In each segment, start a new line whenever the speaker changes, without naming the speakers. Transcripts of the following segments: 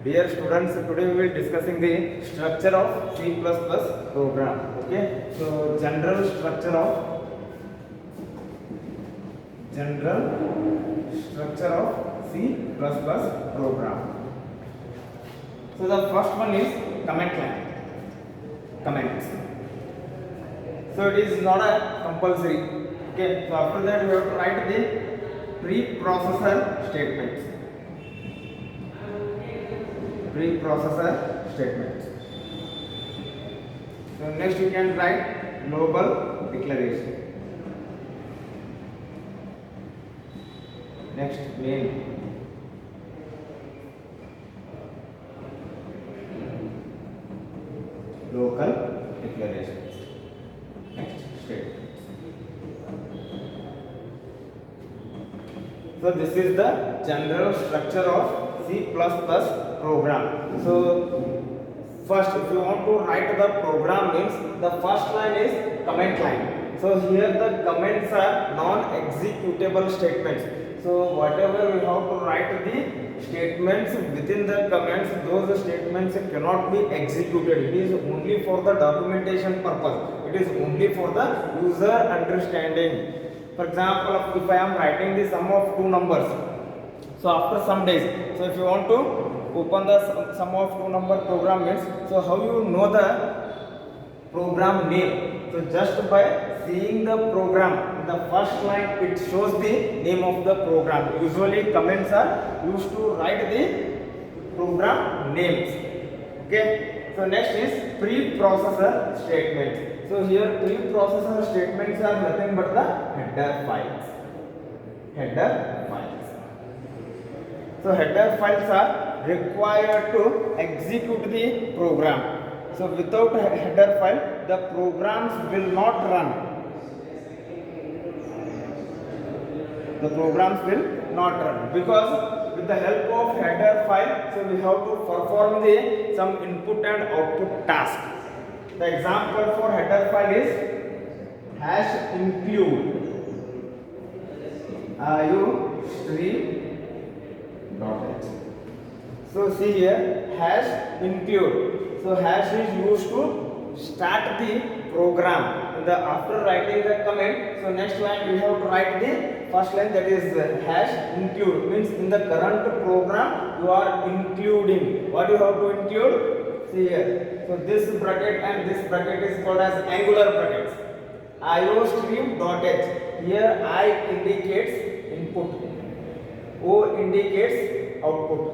Dear students, today we will discussing the structure of C++ program. Okay, so general structure of C++ program. So the first one is comment line. Comments. So it is not a compulsory. Okay, so after that we have to write the preprocessor statements. Preprocessor statements. So next you can write global declaration. Next main. Local declarations. Next statements. So this is the general structure of C++ program. So first, if you want to write the program means the first line is comment line. So here the comments are non-executable statements. So whatever we have to write the statements within the comments, those statements cannot be executed. It is only for the documentation purpose. It is only for the user understanding. For example, if I am writing the sum of two numbers, so after some days, so if you want to open the sum of two number program means, so how you know the program name? So just by seeing the program, the first line it shows the name of the program. Usually comments are used to write the program names. Okay, so next is preprocessor statements. So here preprocessor statements are nothing but the header files. So header files are required to execute the program. So without header file, the programs will not run. The programs will not run because with the help of header file, so we have to perform some input and output task. The example for header file is #include iostream.h. So see here #include. So hash is used to start the program. After writing the comment, so next line we have to write the first line, that is #include, means in the current program you are including. What you have to include? See here. So this bracket and this bracket is called as angular brackets. iostream.h. Here I indicates input, O indicates output.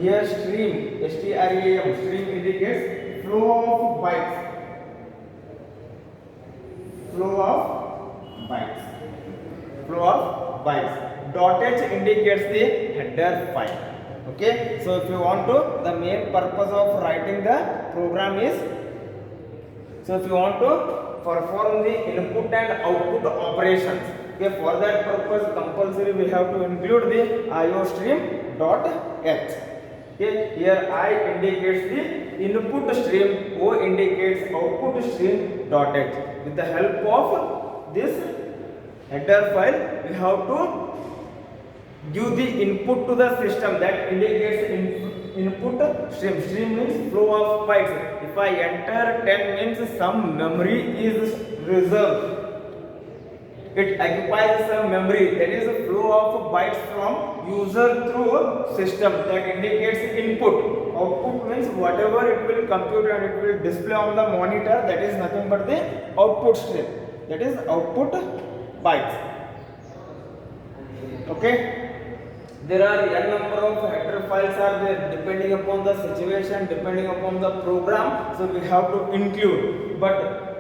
Here stream, stream, stream indicates flow of bytes. Dot h indicates the header file. Okay, so if you want to, the main purpose of writing the program is, so if you want to perform the input and output operations, okay, for that purpose compulsory we have to include the iostream.h. Okay, here I indicates the input stream, O indicates output stream.h. With the help of this header file, we have to give the input to the system, that indicates input stream. Stream means flow of bytes. If I enter 10 means some memory is reserved. It occupies some memory, that is a flow of bytes from user through system, that indicates input. Output means whatever it will compute and it will display on the monitor, that is nothing but the output stream, that is output bytes. Okay, there are n number of header files are there, depending upon the situation, depending upon the program, so we have to include. But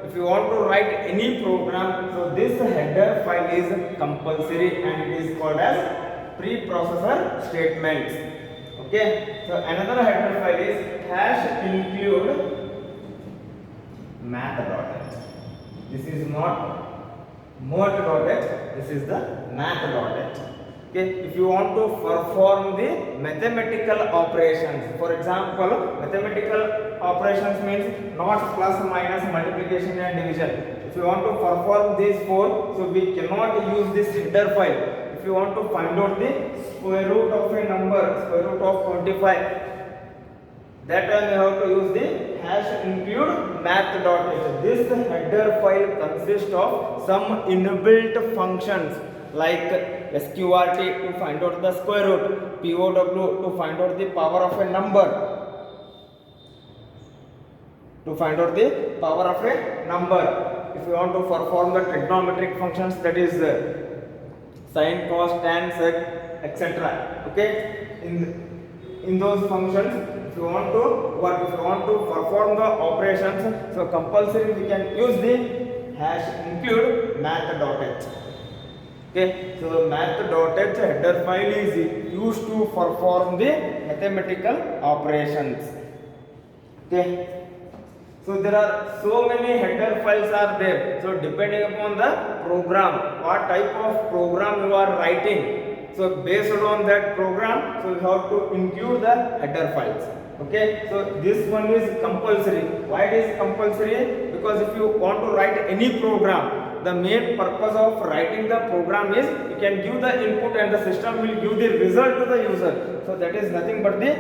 if you want to write any program, so this header file is compulsory and it is called as preprocessor statements. Okay, so another header file is #include math.h. This is not mod.h, this is the math.h. Okay, if you want to perform the mathematical operations, for example, mathematical operations means not, plus, minus, multiplication and division. If you want to perform these four, so we cannot use this header file. If if you want to find out the square root of a number, square root of 25, that time you have to use the hash include math.h. This header file consists of some inbuilt functions like sqrt to find out the square root, pow to find out the power of a number, to find out the power of a number. If you want to perform the trigonometric functions, that is sin, cos, tan, sec, etc. Okay, in those functions, if you want to work, if you want to perform the operations, so compulsory we can use the hash include math.h. Okay, so math.h header file is used to perform the mathematical operations. Okay. So there are so many header files are there. So depending upon the program, what type of program you are writing, so based on that program, so you have to include the header files. Okay, so this one is compulsory. Why it is compulsory? Because if you want to write any program, the main purpose of writing the program is you can give the input and the system will give the result to the user. So that is nothing but the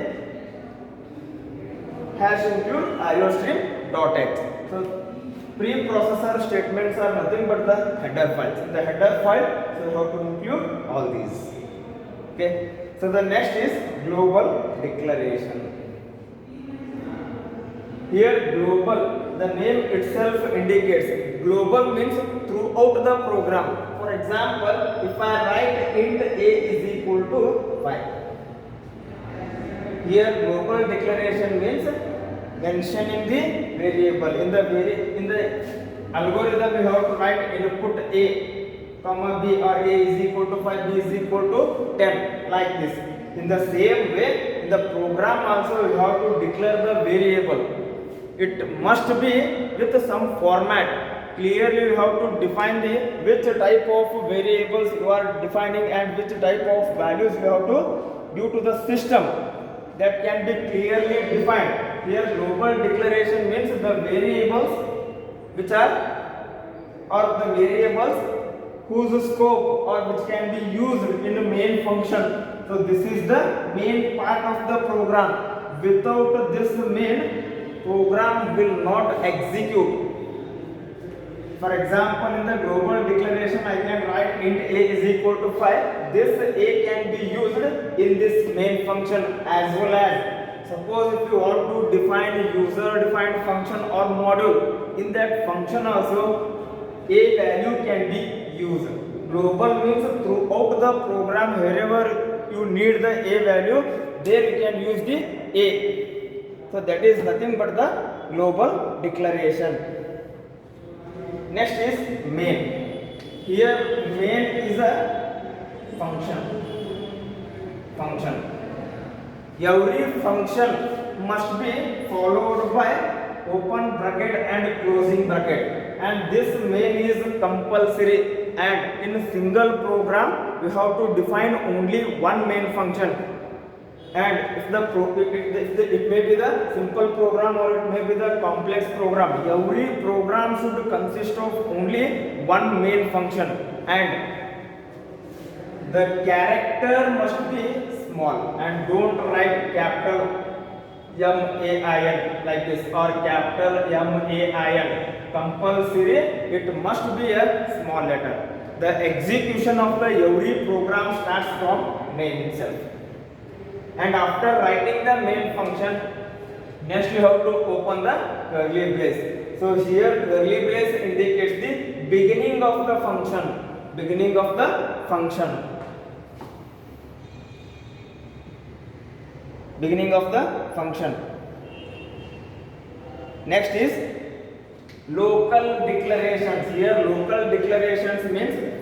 hash include iostream.h. So preprocessor statements are nothing but the header files. In the header file, so you have to include all these. Okay. So the next is global declaration. Here global, the name itself indicates global means throughout the program. For example, if I write int a is equal to 5. Here global declaration means mentioning the variable. In the algorithm you have to write input a, comma b, or a is equal to 5, b is equal to 10, like this. In the same way, in the program also you have to declare the variable. It must be with some format. Clearly you have to define the which type of variables you are defining and which type of values you have to give to the system. That can be clearly defined. Here global declaration means the variables which are, or the variables whose scope or which can be used in the main function. So this is the main part of the program. Without this main, program will not execute. For example, in the global declaration I can write int a is equal to 5. This a can be used in this main function as well as, suppose if you want to define a user defined function or module, in that function also a value can be used. Global means throughout the program, wherever you need the a value, there you can use the a. So that is nothing but the global declaration. Next is main. Here main is a function. Every function must be followed by open bracket and closing bracket, and this main is compulsory, and in a single program we have to define only one main function. And if it may be the simple program or it may be the complex program, every program should consist of only one main function, and the character must be small, and don't write capital MAIN like this or capital MAIN. Compulsory, it must be a small letter. The execution of the every program starts from main itself. And after writing the main function, next you have to open the curly brace. So here curly brace indicates the beginning of the function. Beginning of the function. Beginning of the function. Next is local declarations. Here local declarations means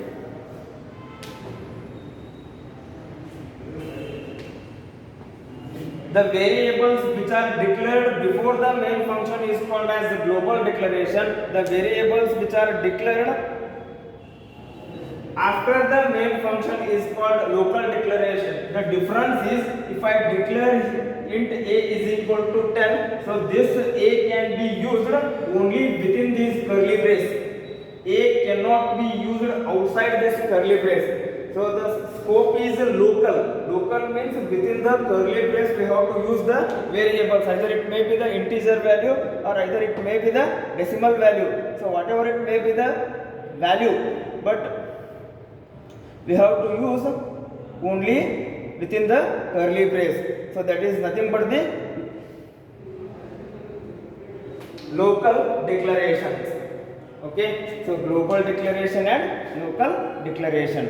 the variables which are declared before the main function is called as the global declaration. The variables which are declared after the main function is called local declaration. The difference is, if I declare int a is equal to 10, so this a can be used only within this curly brace. A cannot be used outside this curly brace. So the scope is local. Local means within the curly brace we have to use the variables. Either it may be the integer value or either it may be the decimal value. So whatever it may be the value, but we have to use only within the curly brace. So that is nothing but the local declarations. Okay, so global declaration and local declaration.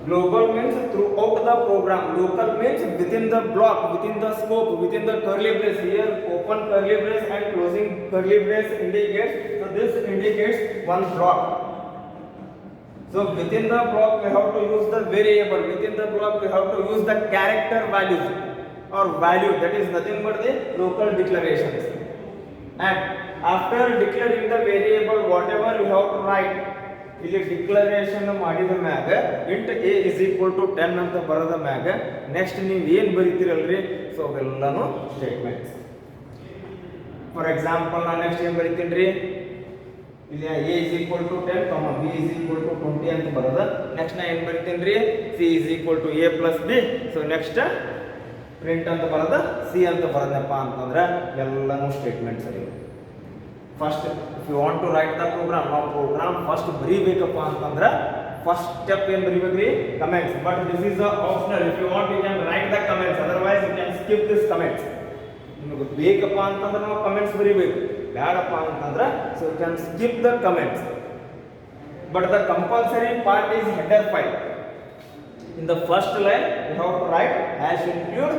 Global means throughout the program. Local means within the block, within the scope, within the curly brace. Here open curly brace and closing curly brace indicates. So this indicates one block. So within the block we have to use the variable. Within the block we have to use the character values or value. That is nothing but the local declarations. And after declaring the variable, whatever we have to write, ಇಲ್ಲಿ declaration ಮಾಡಿದ ಮ್ಯಾಗ int a is equal to 10 ಅಂತ ಬರದ ಮ್ಯಾಗ next ನೀವು ಏನು ಬರೀತೀರಲ್ರಿ, so ಅವೆಲ್ಲನೂ statements. For example ನಾನು next ಏನು ಬರೀತೀನಿ ರೀ, ಇಲ್ಲಿ a is equal to 10, b is equal to 20 ಅಂತ ಬರದ ನೆಕ್ಸ್ಟ್ ನಾ ಏನು ಬರೀತೀನಿ ರೀ, c is equal to a plus b. So next print ಅಂತ ಬರದ c ಅಂತ ಬರದಪ್ಪ ಅಂತಂದ್ರೆ ಎಲ್ಲನೂ ಸ್ಟೇಟ್ಮೆಂಟ್ಸ್ ಅಲ್ಲಿ. First if you want to write the program, ನಾವು ಪ್ರೋಗ್ರಾಮ್ ಫಸ್ಟ್ ಬರೀಬೇಕಪ್ಪ ಅಂತಂದ್ರೆ ಫಸ್ಟ್ ಸ್ಟೆಪ್ ಏನು ಬರೀಬೇಕ್ರಿ, comments. But this is optional. If you want you can write the comments, otherwise you can skip this comments. ನಿಮಗೆ ಬೇಕಪ್ಪ ಅಂತಂದ್ರೆ ನಾವು comments ಬರೀಬೇಕು, ಬೇಡಪ್ಪ ಅಂತಂದ್ರೆ so you can skip the comments. But the compulsory part is header file. In the first line you have to write hash include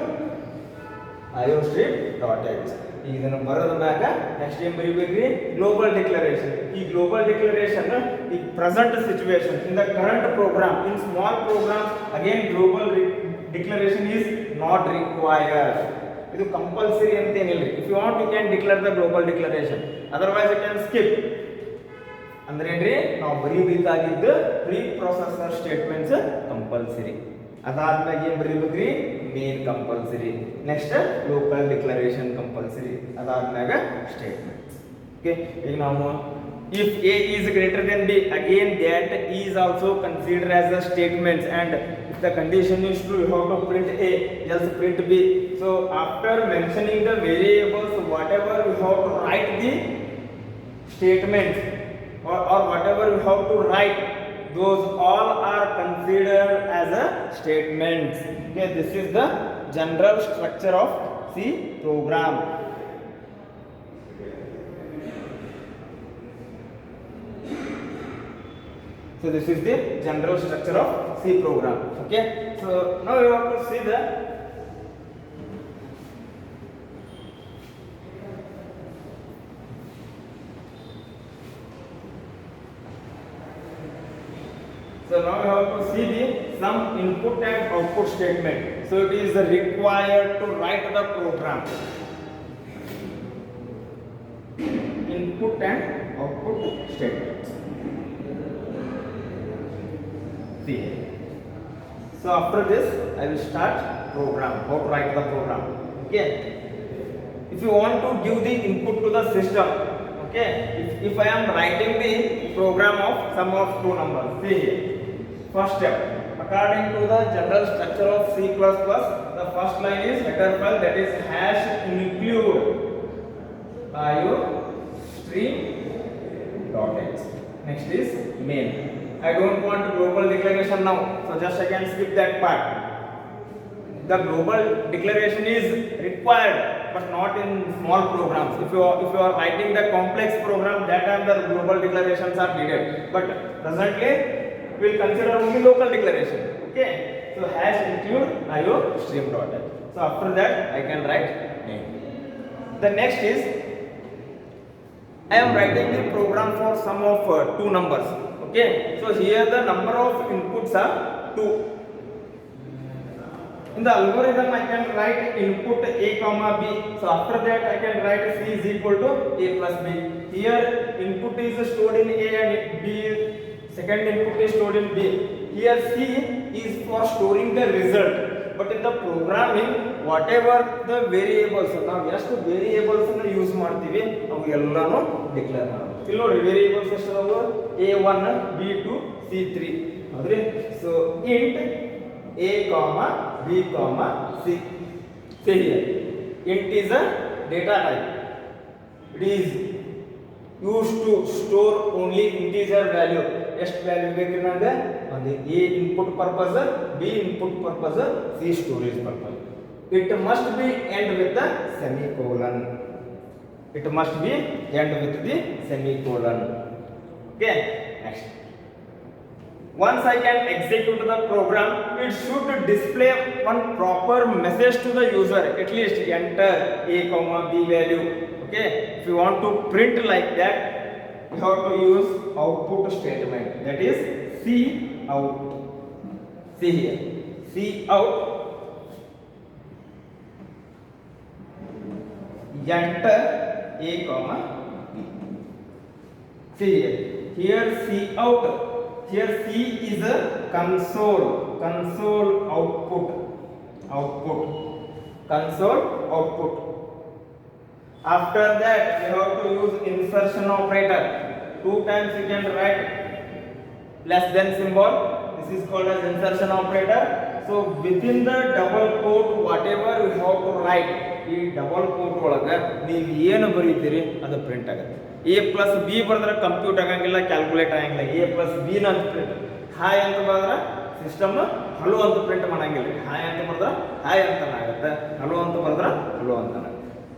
iostream.h. ಈಗ ಇದನ್ನು ಬರೆದ ಮ್ಯಾಗ ನೆಕ್ಸ್ಟ್ ಏನು ಬರೀಬೇಕ್ರಿ, ಗ್ಲೋಬಲ್ ಡಿಕ್ಲರೇಷನ್. ಈ ಗ್ಲೋಬಲ್ ಡಿಕ್ಲರೇಷನ್ ಈ present situation in the current program. In small program again global declaration is not required. ಇದು compulsory ಅಂತ ಏನಿಲ್ಲ. If you want you can declare the global declaration, otherwise you can skip. ಅಂದ್ರೆ ಏನ್ರಿ, ನಾವು ಬರೀಬೇಕಾಗಿದ್ದು pre processor statements compulsory. ಅದಾದ್ಮೇಲೆ ಏನು ಬರೀಬೇಕ್ರಿ, main compulsory. Next local declaration compulsory. ಅದಾದ್ಮ್ಯಾಗ ಸ್ಟೇಟ್ಮೆಂಟ್ಸ್. ಓಕೆ, ಈಗ ನಾವು if a is greater than b, again that is also considered as a statements, and if the condition is true you have to print a, else print b. So after mentioning the variables, whatever we have to write the statements or whatever we have to write, those all are considered as a statements. Okay, this is the general structure of C program. So this is the general structure of C program. Okay, so now you have to see the So now you have to see the some input and output statement. So it is required to write the program. Input and output statements. See. So after this, I will start program. How to write the program? Okay. If you want to give the input to the system, okay. If I am writing the program of sum of two numbers, see here. First step, according to the general structure of C++, the first line is header file, that is hash include iostream.h. Next is main. I don't want global declaration now, so just I can skip that part. The global declaration is required, but not in small programs. If you are writing the complex program, that time the global declarations are needed. But presently we will consider only local declaration. Okay, so hash include iostream.h. So after that I can write name. The next is I am writing the program for sum of two numbers. Okay, so here the number of inputs are 2. In the algorithm I can write input a comma b. So after that I can write c is equal to a plus b. Here input is stored in a and b, second input is stored in b. Here c is for storing the result. But in the programming, whatever the variables, ನಾವು ಎಷ್ಟು variables ಅನ್ನು use ಮಾಡ್ತೀವಿ ಅವು ಎಲ್ಲಾನು declare ಮಾಡಬೇಕು. ಇಲ್ಲಿ ನೋಡಿ variables ಎಷ್ಟು ಅದಾವು a1 b2 c3 ಹೌದ್ರಿ so int a b c say here int is a data type. It is used to store only integer value. ಎಷ್ಟು ವ್ಯಾಲ್ಯೂ ಬೇಕು ನಂಗೆ ಒಂದು a input purpose b input purpose c storage purpose. It must be end with the semicolon. It must be end with the semicolon. Okay, next. Once I can execute the program, it should display one proper message to the user. At least enter a b value. Okay, if you want to print like that, you have to use output statement. That is C out. See here, C out. Enter a b. See here, here C out. Here C is a console output, console output. After that you have to use insertion operator. 2 times you can write less than symbol. This is called as insertion operator. So within the double quote whatever you have to write, ಈ double quote ಒಳಗೆ ನೀವು ಏನು ಬರೀತೀರಿ ಅದು print ಆಗುತ್ತೆ. a plus B ಬರೆದ್ರೆ compute ಆಗಂಗಿಲ್ಲ, calculate ಆಗಂಗಿಲ್ಲ. a plus B ನ ಅಂತ ಪ್ರಿಂಟ್, ಹಾಯ್ ಅಂತ ಬರೆದ್ರೆ ಸಿಸ್ಟಮ್ ಹಲೋ ಅಂತ ಪ್ರಿಂಟ್ ಮಾಡಂಗಿಲ್ಲ. ಹಾಯ್ ಅಂತ ಬರೆದ್ರೆ ಹಾಯ್ ಅಂತ ಆಗುತ್ತೆ, ಹಲೋ ಅಂತ ಬರೆದ್ರೆ ಹಲೋ ಅಂತ.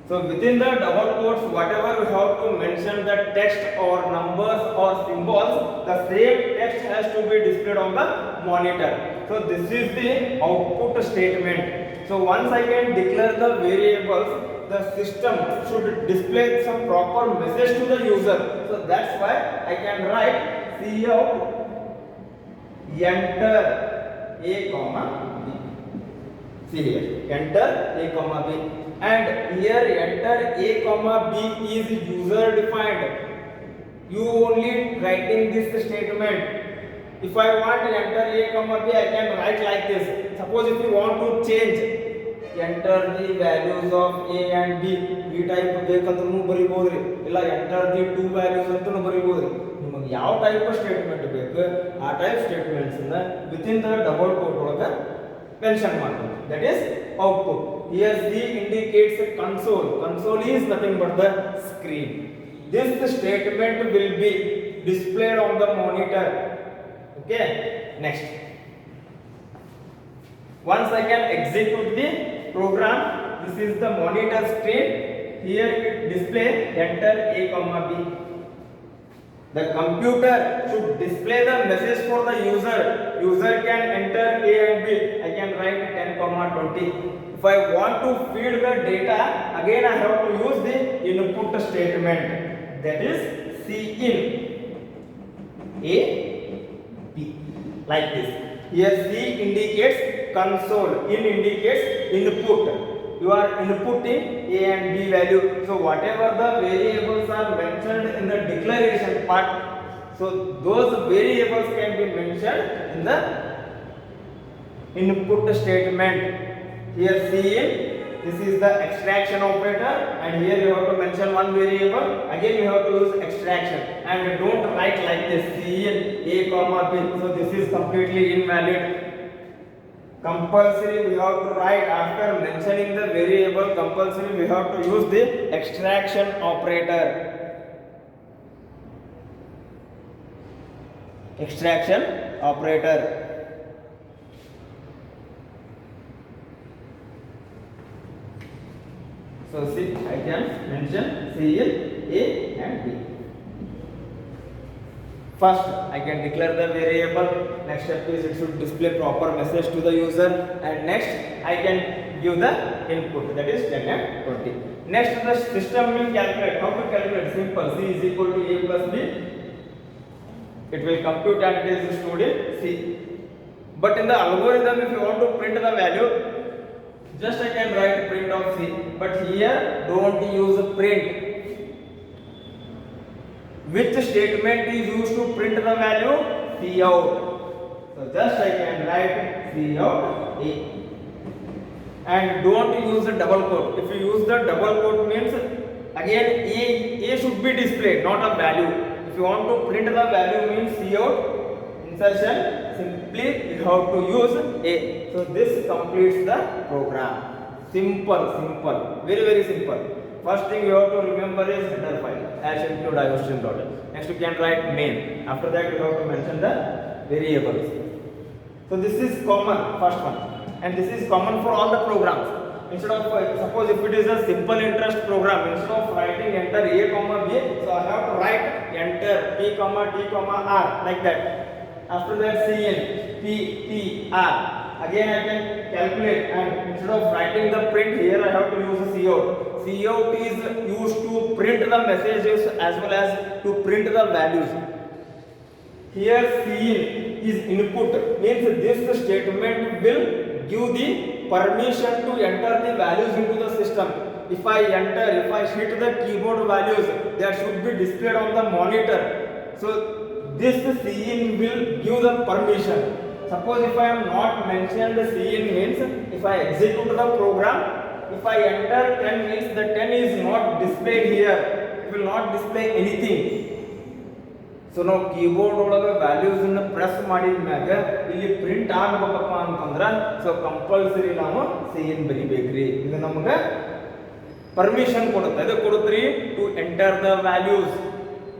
So within the double quotes whatever you have to mention the text or numbers or symbols, the same text has to be displayed on the monitor. So this is the output statement. So once I can declare the variables, the system should display some proper message to the user. So that's why I can write cout enter a b. See here, enter a b, and here enter a b is user defined. You only writing this statement. If I want to enter a b, I can write like this. Suppose if you want to change, enter the values of a and b, ಈ type ಬೇಕಂತೂ ಬರೀಬಹುದ್ರಿ, ಇಲ್ಲ enter the 2 values ಅಂತೂ ಬರೀಬಹುದ್ರಿ. ನಿಮಗೆ ಯಾವ type statement ಬೇಕು ಆ type statements ಅನ್ನ within the double quote ಒಳಗೆ mention ಮಾಡಬೇಕು. That is output. Here C indicates console. Console is nothing but the screen. This statement will be displayed on the monitor. Okay, next. Once I can execute the program, this is the monitor screen. Here it display enter a b. The computer should display the message for the user. User can enter a and b. I can write 10, 20. If I want to feed the data, again I have to use the input statement. That is cin a b, like this. Here C indicates console, in indicates input. You are inputting a and b value. So whatever the variables are mentioned in the declaration part, so those variables can be mentioned in the input statement. Here Cin, this is the extraction operator, and here you have to mention one variable. Again you have to use extraction, and don't write like this Cin a b. So this is completely invalid. Compulsory we have to write, after mentioning the variable, compulsory we have to use the extraction operator. Extraction operator. So see, I can mention Cin a and b. First I can declare the variable. Next step is it should display proper message to the user, and next I can give the input, that is 10 and 20. Next the system will calculate. How to calculate? Simple. C is equal to a plus b. It will compute and it is stored in C. But in the algorithm, if you want to print the value, just I can write print of C. But here don't use print. Which statement is used to print the value? Cout. So just I can write Cout A. And don't use the double quote. If you use the double quote means again A should be displayed, not a value. If you want to print the value means cout insertion, simply you have to use A. So this completes the program. Simple, very simple. First thing you have to remember is header file as include iostream.h. Next you can write main. After that you have to mention the variables. So this is common, first one, and this is common for all the programs. Instead of suppose if it is a simple interest program, instead of writing enter A comma B, so I have to write enter P comma T comma R like that. After that CN P T R. Again I can calculate, and instead of writing the print here I have to use a cout. Cout is used to print the messages as well as to print the values. Here Cin is input, means this statement will give the permission to enter the values into the system. If I hit the keyboard values, that should be displayed on the monitor. So this Cin will give the permission. Suppose if I am not mentioned the Cin means if I execute the program, if I enter 10 means the 10 is not displayed here. It will not display anything. So ನಾವು keyboard ಒಳಗೆ values ಅನ್ನು press ಮಾಡಿದ ಮ್ಯಾಗ ಇಲ್ಲಿ print ಆಗಬೇಕಪ್ಪ ಅಂತಂದ್ರೆ so compulsory ನಾವು Cin ಬರಿಬೇಕ್ರಿ. ಇದು ನಮಗೆ ಪರ್ಮಿಷನ್ ಕೊಡುತ್ತೆ. ಅದು ಕೊಡುತ್ರಿ to enter the values.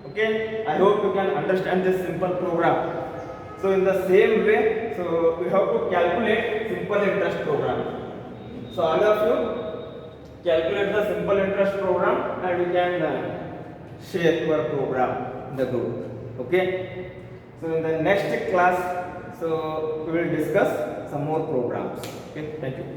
Okay, I hope you can understand this simple program. So in the same way, so we have to calculate simple interest program. So all of you calculate the simple interest program and you can share your program in the group. Okay, so in the next class, so we will discuss some more programs. Okay, thank you.